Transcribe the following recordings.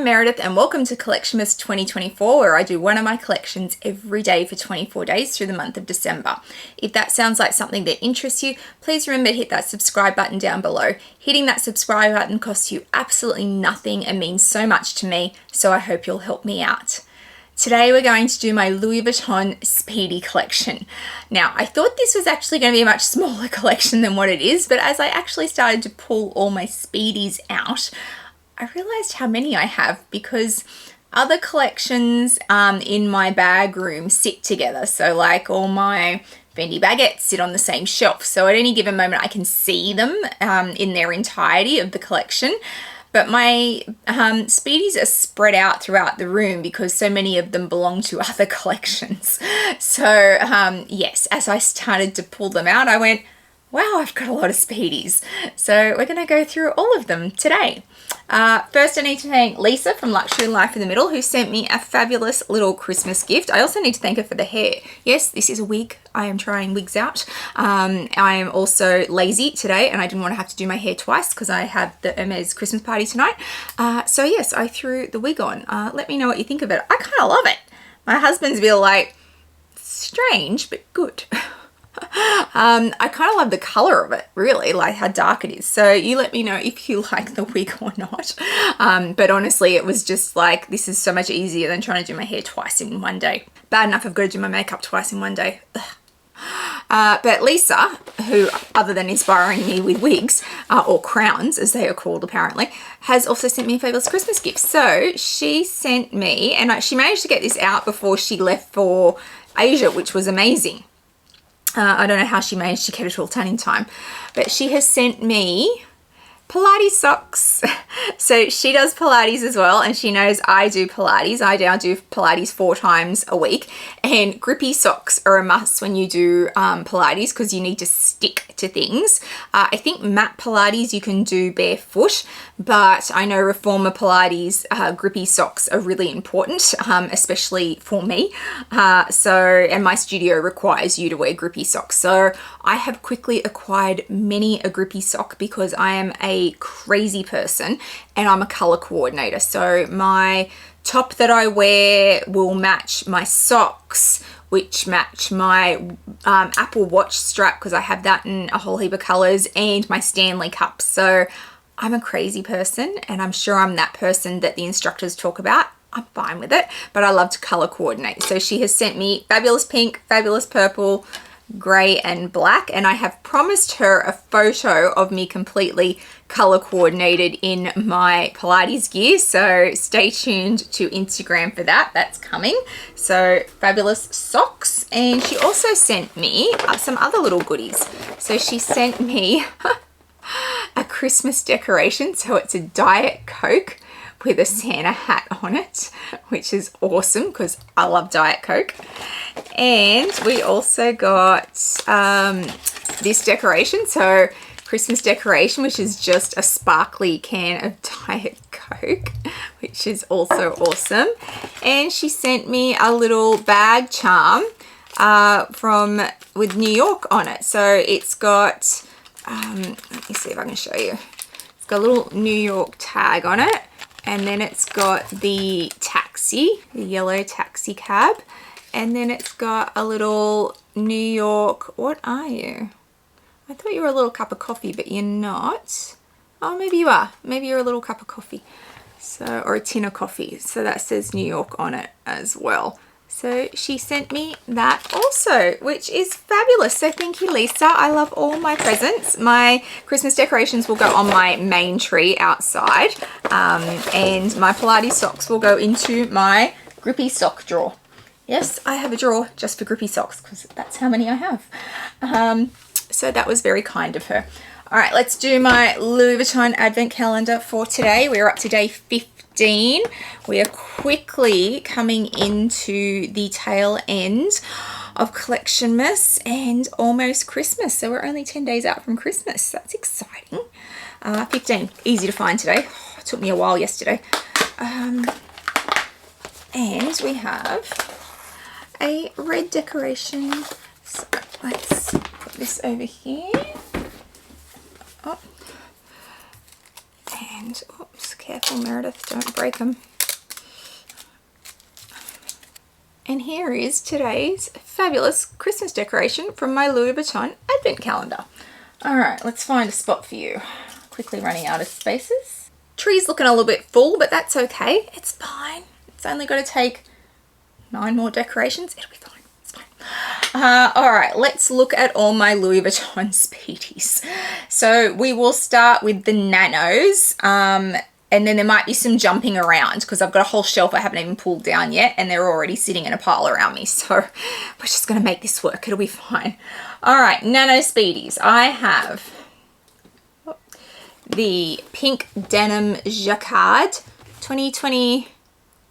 I'm Meredith and welcome to Collectionmas 2024, where I do one of my collections every day for 24 days through the month of December. If that sounds like something that interests you, please remember to hit that subscribe button down below. Hitting that subscribe button costs you absolutely nothing and means so much to me, so I hope you'll help me out. Today we're going to do my Louis Vuitton Speedy collection. Now, I thought this was actually going to be a much smaller collection than what it is, but as I actually started to pull all my Speedies out, I realized how many I have because other collections in my bag room sit together. So like all my Fendi baguettes sit on the same shelf. So at any given moment I can see them in their entirety of the collection. But my Speedies are spread out throughout the room because so many of them belong to other collections. So yes, as I started to pull them out, I went, wow, I've got a lot of Speedies. So we're going to go through all of them today. First, I need to thank Lisa from Luxury and Life in the Middle, who sent me a fabulous little Christmas gift. I also need to thank her for the hair. Yes, this is a wig. I am trying wigs out. I am also lazy today and I didn't want to have to do my hair twice because I have the Hermes Christmas party tonight. So yes, I threw the wig on. Let me know what you think of it. I kind of love it. My husband's a bit like, strange, but good. I kind of love the color of it, really, like how dark it is. So you let me know if you like the wig or not. But honestly, it was just like, this is so much easier than trying to do my hair twice in one day. Bad enough I've got to do my makeup twice in one day. But Lisa, who other than inspiring me with wigs, or crowns as they are called apparently, has also sent me a fabulous Christmas gift. So she sent me, and she managed to get this out before she left for Asia, which was amazing. I don't know how she managed to get it all done in time, but she has sent me Pilates socks. So she does Pilates as well, and she knows I do Pilates. I now do Pilates 4 times a week, and grippy socks are a must when you do Pilates because you need to stick to things. I think mat Pilates you can do barefoot, but I know reformer Pilates grippy socks are really important, especially for me. And my studio requires you to wear grippy socks. So I have quickly acquired many a grippy sock because I am a crazy person and I'm a color coordinator. So my top that I wear will match my socks, which match my Apple Watch strap because I have that in a whole heap of colors, and my Stanley cups. So I'm a crazy person, and I'm sure I'm that person that the instructors talk about. I'm fine with it, but I love to color coordinate. So she has sent me fabulous pink, fabulous purple, grey and black, and I have promised her a photo of me completely color coordinated in my Pilates gear, so stay tuned to Instagram for that. That's coming. So fabulous socks. And she also sent me some other little goodies. So she sent me a Christmas decoration, so it's a Diet Coke with a Santa hat on it, which is awesome because I love Diet Coke. And we also got this decoration, so Christmas decoration, which is just a sparkly can of Diet Coke, which is also awesome. And she sent me a little bag charm with New York on it. So it's got, let me see if I can show you. It's got a little New York tag on it. And then it's got the taxi, the yellow taxi cab. And then it's got a little New York, what are you? I thought you were a little cup of coffee, but you're not. Oh, maybe you are. Maybe you're a little cup of coffee. So, or a tin of coffee. So that says New York on it as well. So she sent me that also, which is fabulous. So thank you, Lisa. I love all my presents. My Christmas decorations will go on my main tree outside. And my Pilates socks will go into my grippy sock drawer. Yes, I have a drawer just for grippy socks because that's how many I have. So that was very kind of her. All right, let's do my Louis Vuitton advent calendar for today. We're up to day 15. We are quickly coming into the tail end of Collectionmas and almost Christmas. So we're only 10 days out from Christmas. That's exciting. 15, easy to find today. Oh, it took me a while yesterday. And we have a red decoration. So let's put this over here. Oh. And oops, careful Meredith, don't break them. And here is today's fabulous Christmas decoration from my Louis Vuitton advent calendar. All right, let's find a spot for you. Quickly running out of spaces. Tree's looking a little bit full, but that's okay. It's fine. It's only got to take 9 more decorations. It'll be fine. It's fine. All right, let's look at all my Louis Vuitton Speedies. So we will start with the nanos. And then there might be some jumping around because I've got a whole shelf I haven't even pulled down yet and they're already sitting in a pile around me. So we're just going to make this work. It'll be fine. All right, Nano Speedies. I have the pink denim jacquard 2022,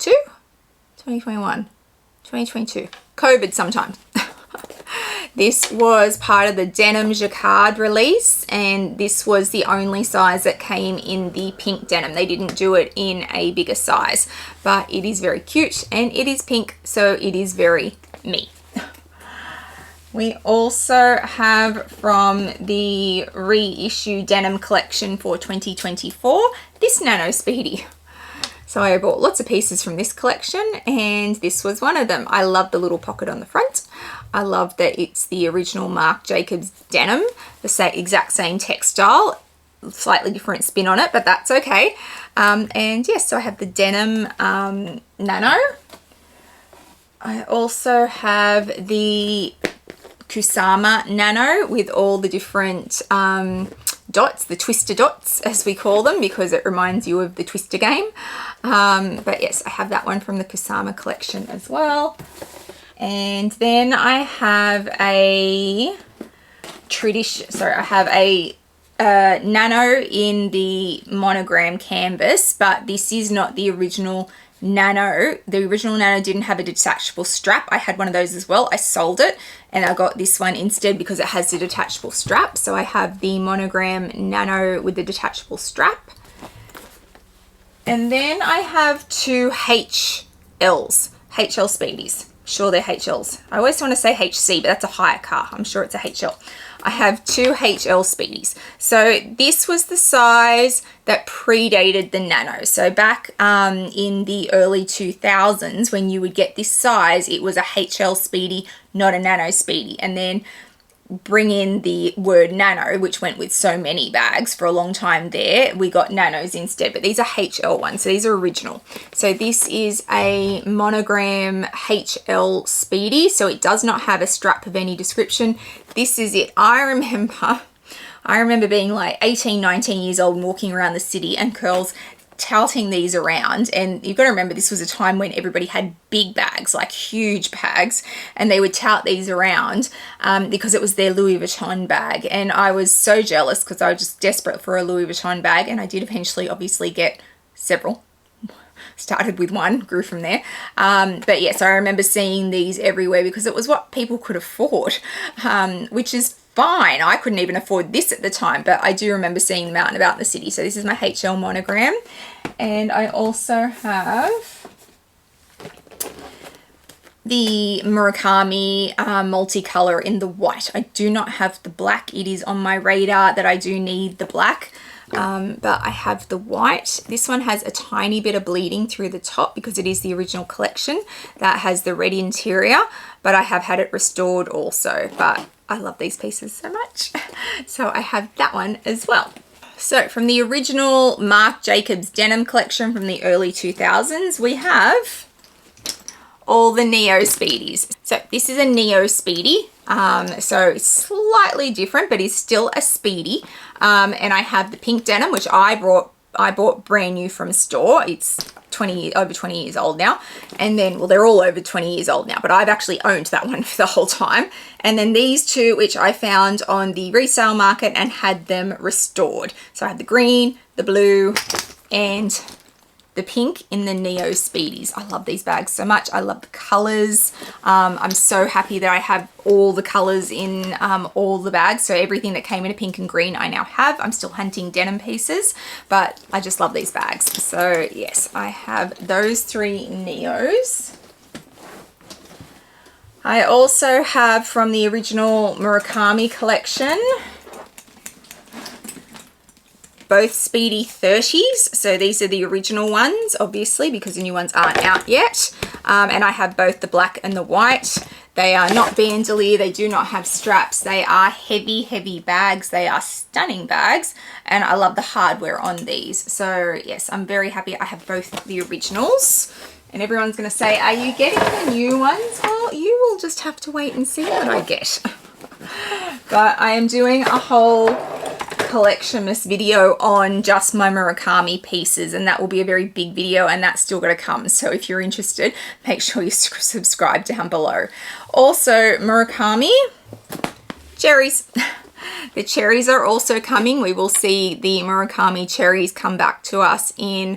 2021, 2022. COVID sometimes. This was part of the denim jacquard release, and this was the only size that came in the pink denim. They didn't do it in a bigger size, but it is very cute and it is pink, so it is very me. We also have from the reissue denim collection for 2024, this Nano Speedy. So I bought lots of pieces from this collection and this was one of them. I love the little pocket on the front. I love that it's the original Marc Jacobs denim, the exact same textile, slightly different spin on it, but that's okay. And yes, so I have the denim nano. I also have the Kusama nano with all the different dots, the twister dots as we call them, because it reminds you of the Twister game. But yes, I have that one from the Kusama collection as well. And then I have a nano in the monogram canvas, but this is not the original nano. The original nano didn't have a detachable strap. I had one of those as well. I sold it and I got this one instead because it has the detachable strap. So I have the monogram nano with the detachable strap. And then I have 2 HLs, HL Speedies. Sure, they're HLs. I always want to say HC, but that's a hire car. I'm sure it's a HL. I have 2 HL Speedies. So this was the size that predated the nano. So back in the early 2000s, when you would get this size, it was a HL Speedy, not a Nano Speedy. And then bring in the word nano, which went with so many bags for a long time there, we got nanos instead, but these are HL ones, so these are original. So this is a monogram HL Speedy, so it does not have a strap of any description. This is it. I remember being like 18, 19 years old and walking around the city and girls touting these around, and you've got to remember this was a time when everybody had big bags, like huge bags, and they would tout these around because it was their Louis Vuitton bag. And I was so jealous because I was just desperate for a Louis Vuitton bag, and I did eventually obviously get several. Started with one, grew from there. But yes, I remember seeing these everywhere because it was what people could afford, which is fine. I couldn't even afford this at the time, but I do remember seeing them out and about in the city. So this is my HL monogram. And I also have the Murakami multicolor in the white. I do not have the black. It is on my radar that I do need the black. But I have the white. This one has a tiny bit of bleeding through the top because it is the original collection that has the red interior, but I have had it restored also. But I love these pieces so much. So I have that one as well. So from the original Marc Jacobs denim collection from the early 2000s, we have all the Neo Speedies. So this is a Neo Speedy. So it's slightly different, but it's still a Speedy. And I have the pink denim, which I bought brand new from store. It's over 20 years old now. And then, well, they're all over 20 years old now, but I've actually owned that one for the whole time. And then these two, which I found on the resale market and had them restored. So I had the green, the blue, and the pink in the Neo Speedies. I love these bags so much. I love the colors. I'm so happy that I have all the colors in all the bags. So everything that came in a pink and green I now have. I'm still hunting denim pieces, but I just love these bags. So yes, I have those 3 Neos. I also have from the original Murakami collection both Speedy 30s. So these are the original ones, obviously, because the new ones aren't out yet. and I have both the black and the white. They are not bandolier, they do not have straps. They are heavy, heavy bags. They are stunning bags, and I love the hardware on these. So yes, I'm very happy I have both the originals. And everyone's going to say, are you getting the new ones? Well, you will just have to wait and see what I get. But I am doing a whole Collectionmas video on just my Murakami pieces, and that will be a very big video, and that's still going to come. So if you're interested, make sure you subscribe down below. Also, Murakami cherries. The cherries are also coming. We will see the Murakami cherries come back to us in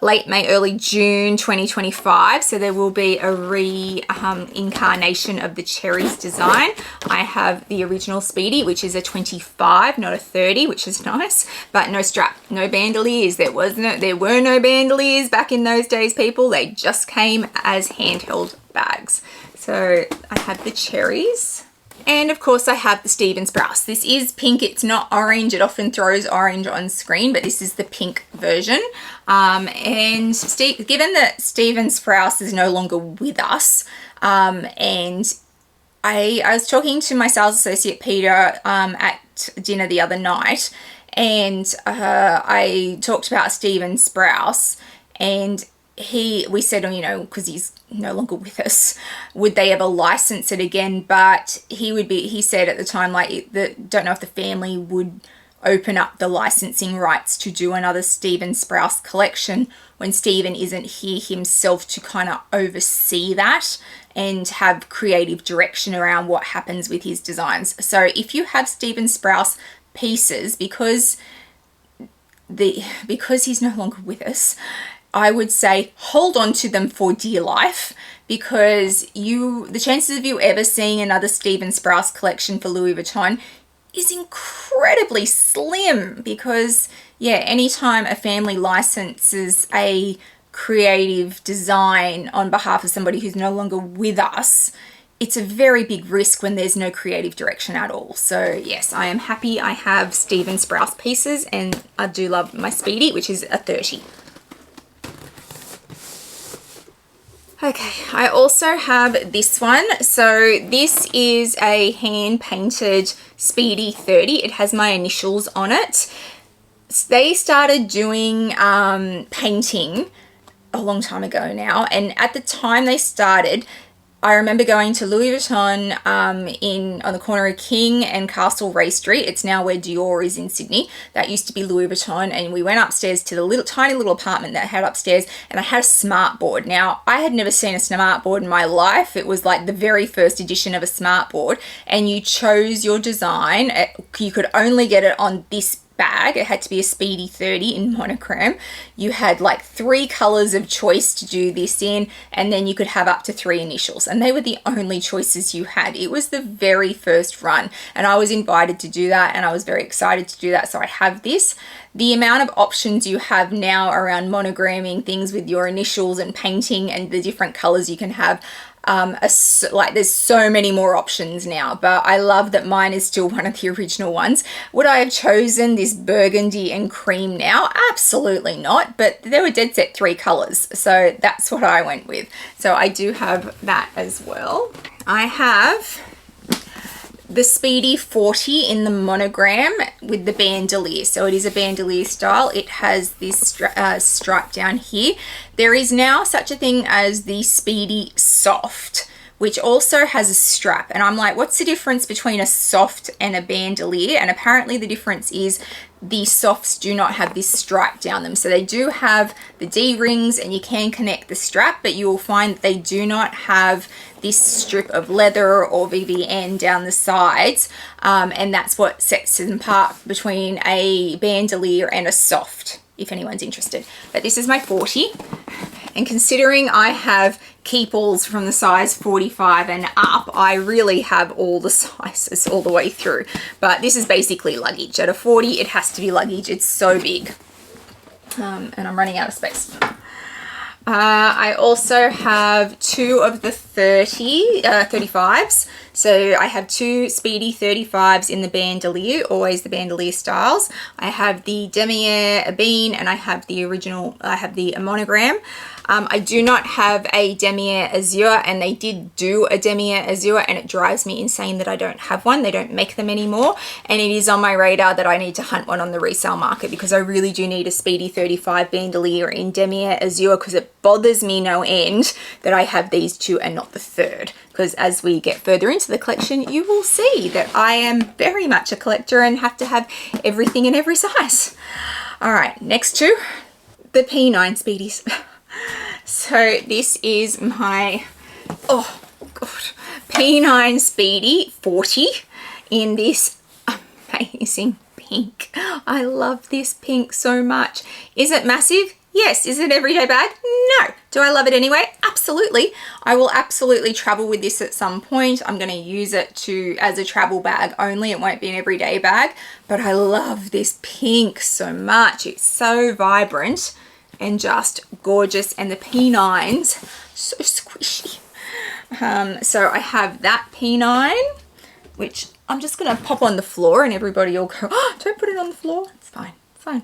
late May, early June 2025. So there will be a reincarnation of the cherries design. I have the original Speedy, which is a 25, not a 30, which is nice, but no strap, no bandoliers. There were no bandoliers back in those days, people. They just came as handheld bags. So I have the cherries. And of course I have the Stephen Sprouse. This is pink, it's not orange. It often throws orange on screen, but this is the pink version. And given that Stephen Sprouse is no longer with us, and I was talking to my sales associate Peter at dinner the other night, and I talked about Stephen Sprouse, and we said, you know, because he's no longer with us, would they ever license it again? But he said at the time, like, don't know if the family would open up the licensing rights to do another Stephen Sprouse collection when Stephen isn't here himself to kind of oversee that and have creative direction around what happens with his designs. So if you have Stephen Sprouse pieces, because he's no longer with us, I would say hold on to them for dear life, because the chances of you ever seeing another Stephen Sprouse collection for Louis Vuitton is incredibly slim, because yeah, anytime a family licenses a creative design on behalf of somebody who's no longer with us, it's a very big risk when there's no creative direction at all. So yes, I am happy I have Stephen Sprouse pieces, and I do love my Speedy, which is a 30. Okay, I also have this one. So this is a hand-painted Speedy 30. It has my initials on it. They started doing painting a long time ago now, and at the time they started, I remember going to Louis Vuitton on the corner of King and Castle Ray Street. It's now where Dior is in Sydney. That used to be Louis Vuitton, and we went upstairs to the tiny little apartment that I had upstairs, and I had a smart board. Now, I had never seen a smart board in my life. It was like the very first edition of a smart board, and you chose your design. You could only get it on this bag. It had to be a Speedy 30 in monogram. You had like 3 colors of choice to do this in, and then you could have up to 3 initials, and they were the only choices you had. It was the very first run, and I was invited to do that, and I was very excited to do that. So I have this. The amount of options you have now around monogramming things with your initials and painting and the different colors you can have, there's so many more options now, but I love that mine is still one of the original ones. Would I have chosen this burgundy and cream now? Absolutely not, but there were dead set 3 colors, so that's what I went with. So I do have that as well. I have the Speedy 40 in the monogram with the bandolier. So it is a bandolier style. It has this stripe down here. There is now such a thing as the Speedy Soft, which also has a strap. And I'm like, what's the difference between a soft and a bandolier? And apparently the difference is the softs do not have this stripe down them. So they do have the D-rings and you can connect the strap, but you will find that they do not have this strip of leather or VVN down the sides. And that's what sets them apart between a bandolier and a soft, if anyone's interested. But this is my 40. And considering I have keepalls from the size 45 and up, I really have all the sizes all the way through. But this is basically luggage. At a 40, it has to be luggage. It's so big. And I'm running out of space. I also have 2 of the 35s. So I have 2 Speedy 35s in the bandolier, always the bandolier styles. I have the Demier Ebene and I have the original, I have the monogram. I do not have a Demier Azure, and they did do a Demier Azure, and it drives me insane that I don't have one. They don't make them anymore, and it is on my radar that I need to hunt one on the resale market, because I really do need a Speedy 35 bandolier in Demier Azure, because it bothers me no end that I have these 2 and not the 3rd, because as we get further into the collection, you will see that I am very much a collector and have to have everything in every size. All right, next 2, the P9 Speedies. So this is my, oh God, P9 Speedy 40 in this amazing pink. I love this pink so much. Is it massive? Yes. Is it an everyday bag? No. Do I love it anyway? Absolutely. I will absolutely travel with this at some point. I'm going to use it as a travel bag only. It won't be an everyday bag, but I love this pink so much. It's so vibrant and just gorgeous, and the P9s so squishy. So I have that P9, which I'm just gonna pop on the floor, and everybody will go, oh, don't put it on the floor. It's fine, it's fine.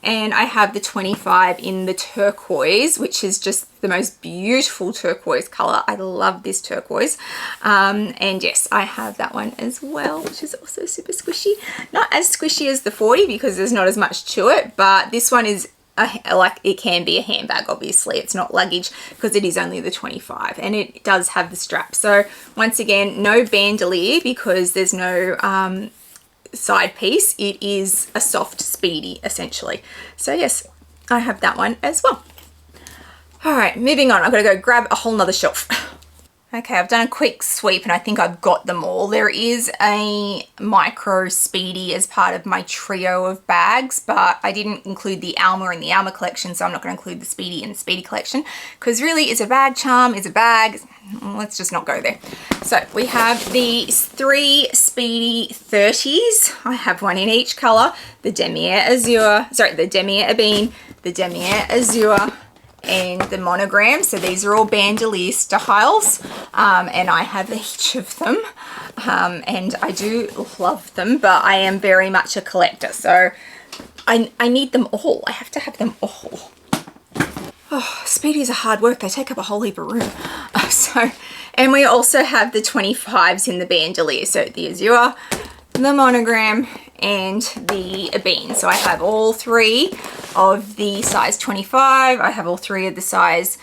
And I have the 25 in the turquoise, which is just the most beautiful turquoise color. I love this turquoise. And yes, I have that one as well, which is also super squishy. Not as squishy as the 40 because there's not as much to it, but this one is like, it can be a handbag. Obviously it's not luggage because it is only the 25, and it does have the strap. So once again, no bandolier because there's no side piece. It is a soft Speedy essentially. So yes, I have that one as well. All right, moving on. I've got to go grab a whole nother shelf. Okay, I've done a quick sweep and I think I've got them all. There is a micro Speedy as part of my trio of bags, but I didn't include the Alma in the Alma collection, so I'm not going to include the Speedy in the Speedy collection, because really it's a bag charm, it's a bag. Let's just not go there. So we have the 3 Speedy 30s. I have one in each color, the Demier Azure, sorry, the Demier Ebene, the Demier Azure, and the monogram. So these are all bandolier styles, and I have each of them, and I do love them, but I am very much a collector, so I need them all. I have to have them all. Oh, Speedies are hard work. They take up a whole heap of room. And we also have the 25s in the bandolier, so the Azure, the monogram, and the Ebene. So I have all 3 of the size 25, I have all 3 of the size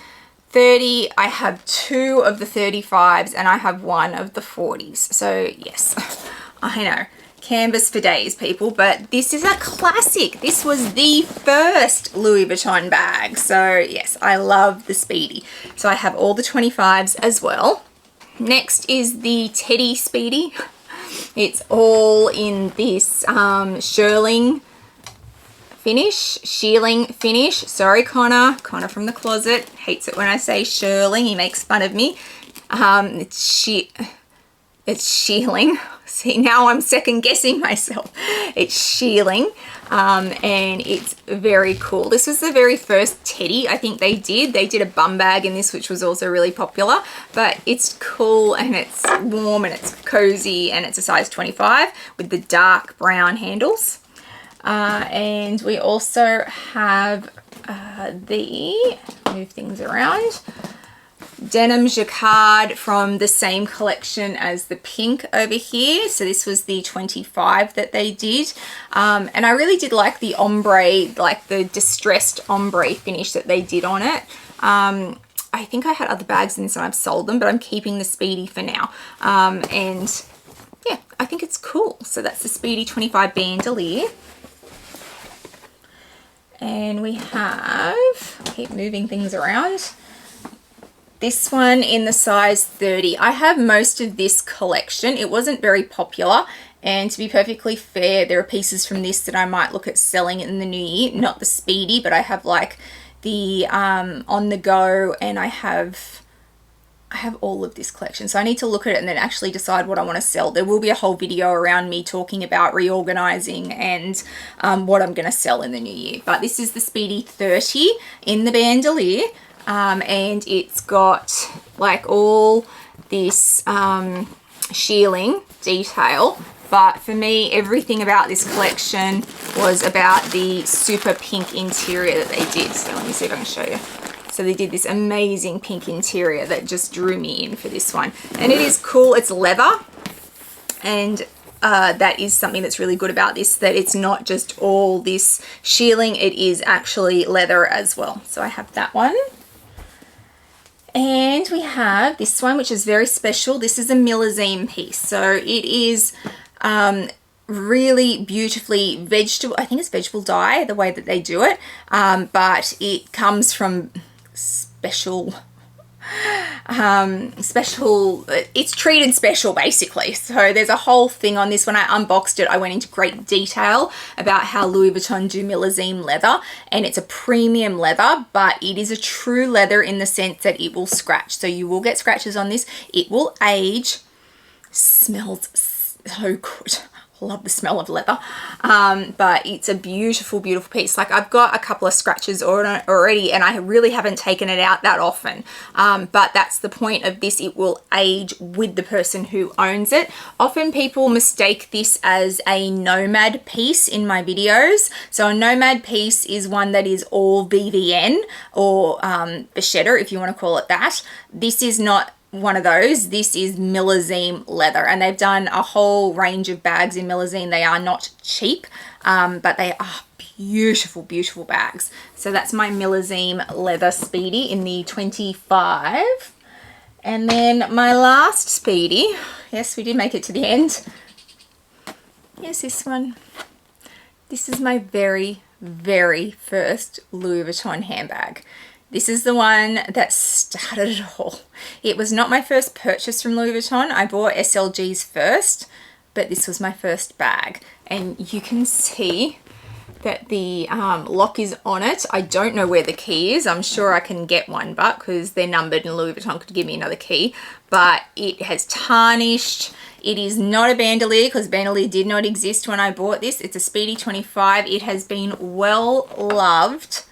30, I have 2 of the 35s, and I have 1 of the 40s. So yes, I know, canvas for days, people, but this is a classic. This was the first Louis Vuitton bag. So yes, I love the Speedy. So I have all the 25s as well. Next is the Teddy Speedy. It's all in this shearling finish. Sorry, Connor from the closet. Hates it when I say shearling. He makes fun of me. It's shearling. See, now I'm second guessing myself. It's shearling, and it's very cool. This was the very first Teddy I think they did. They did a bum bag in this, which was also really popular, but it's cool and it's warm and it's cozy, and it's a size 25 with the dark brown handles. And we also have move things around, denim jacquard from the same collection as the pink over here. So this was the 25 that they did, and I really did like the ombre, like the distressed ombre finish that they did on it. I think I had other bags in this and I've sold them, but I'm keeping the Speedy for now, and yeah, I think it's cool. So that's the Speedy 25 bandolier. And we have, keep moving things around, this one in the size 30. I have most of this collection. It wasn't very popular, and to be perfectly fair, there are pieces from this that I might look at selling in the new year. Not the Speedy, but I have like the On The Go, and I have all of this collection. So I need to look at it and then actually decide what I want to sell. There will be a whole video around me talking about reorganizing and what I'm going to sell in the new year. But this is the Speedy 30 in the bandolier. and it's got like all this shearling detail. But for me, everything about this collection was about the super pink interior that they did. So let me see if I can show you. So they did this amazing pink interior that just drew me in for this one. And it is cool. It's leather. And that is something that's really good about this, that it's not just all this shearling. It is actually leather as well. So I have that one. And we have this one, which is very special. This is a millesime piece. So it is really beautifully vegetable, I think it's vegetable dye, the way that they do it, but it comes from special, it's treated special basically. So there's a whole thing on this. When I unboxed it, I went into great detail about how Louis Vuitton do millesime leather, and it's a premium leather, but it is a true leather in the sense that it will scratch. So you will get scratches on this. It will age. Smells so good. Love the smell of leather. But it's a beautiful, beautiful piece. Like, I've got a couple of scratches on it already, and I really haven't taken it out that often. But that's the point of this. It will age with the person who owns it. Often people mistake this as a nomad piece in my videos. So a nomad piece is one that is all VVN or Vachetta, if you want to call it that. This is not one of those. This is millesime leather, and they've done a whole range of bags in millesime. They are not cheap, but they are beautiful, beautiful bags. So that's my millesime leather Speedy in the 25. And then my last Speedy, yes, we did make it to the end. Yes, this one. This is my very, very first Louis Vuitton handbag. This is the one that started it all. It was not my first purchase from Louis Vuitton. I bought SLGs first, but this was my first bag. And you can see that the lock is on it. I don't know where the key is. I'm sure I can get one, but because they're numbered and Louis Vuitton could give me another key. But it has tarnished. It is not a bandolier, because bandolier did not exist when I bought this. It's a Speedy 25. It has been well loved.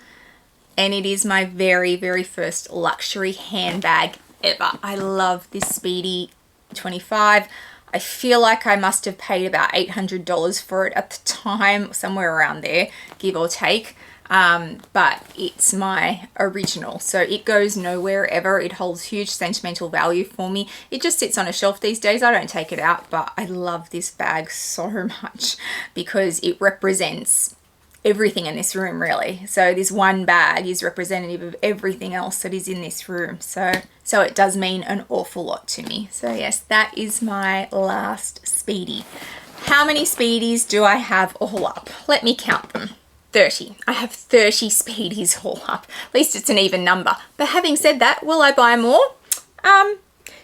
And it is my very, very first luxury handbag ever. I love this Speedy 25. I feel like I must have paid about $800 for it at the time, somewhere around there, give or take. But it's my original. So it goes nowhere ever. It holds huge sentimental value for me. It just sits on a shelf these days. I don't take it out, but I love this bag so much because it represents everything in this room, really. So this one bag is representative of everything else that is in this room. So it does mean an awful lot to me. So yes, that is my last Speedy. How many Speedies do I have all up? Let me count them. 30. I have 30 Speedies all up. At least it's an even number. But having said that, will I buy more?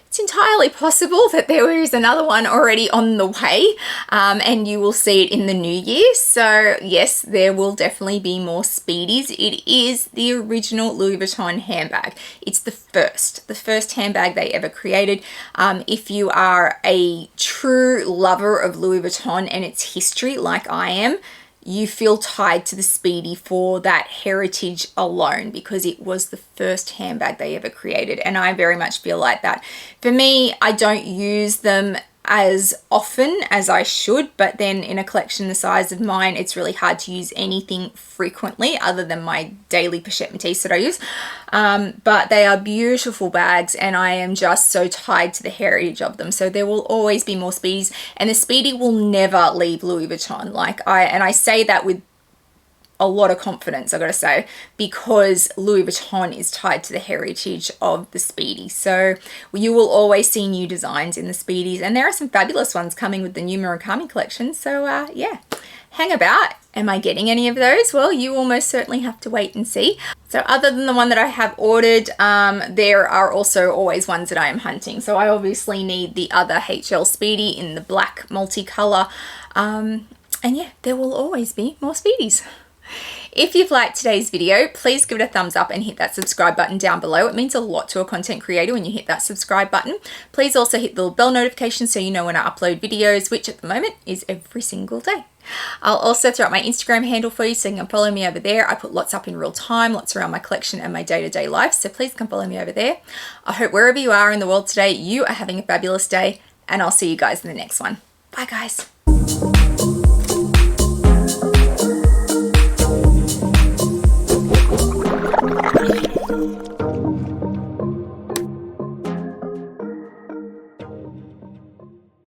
It's entirely possible that there is another one already on the way, and you will see it in the new year. So yes, there will definitely be more Speedies. It is the original Louis Vuitton handbag. It's the first handbag they ever created. If you are a true lover of Louis Vuitton and its history, like I am, you feel tied to the Speedy for that heritage alone, because it was the first handbag they ever created. And I very much feel like that. For me, I don't use them as often as I should, but then in a collection the size of mine, it's really hard to use anything frequently other than my daily pochette métis that I use. But they are beautiful bags, and I am just so tied to the heritage of them. So there will always be more Speedies, and the Speedy will never leave Louis Vuitton. I say that with a lot of confidence, I gotta say, because Louis Vuitton is tied to the heritage of the Speedy. So you will always see new designs in the Speedies, and there are some fabulous ones coming with the new Murakami collection. So yeah, hang about. Am I getting any of those? Well, you will most certainly have to wait and see. So other than the one that I have ordered, there are also always ones that I am hunting. So I obviously need the other HL Speedy in the black multicolor. And yeah, there will always be more Speedies. If you've liked today's video, please give it a thumbs up and hit that subscribe button down below. It means a lot to a content creator when you hit that subscribe button. Please also hit the little bell notification so you know when I upload videos, which at the moment is every single day. I'll also throw up my Instagram handle for you so you can follow me over there. I put lots up in real time, lots around my collection and my day-to-day life, so please come follow me over there. I hope wherever you are in the world today, you are having a fabulous day, and I'll see you guys in the next one. Bye guys.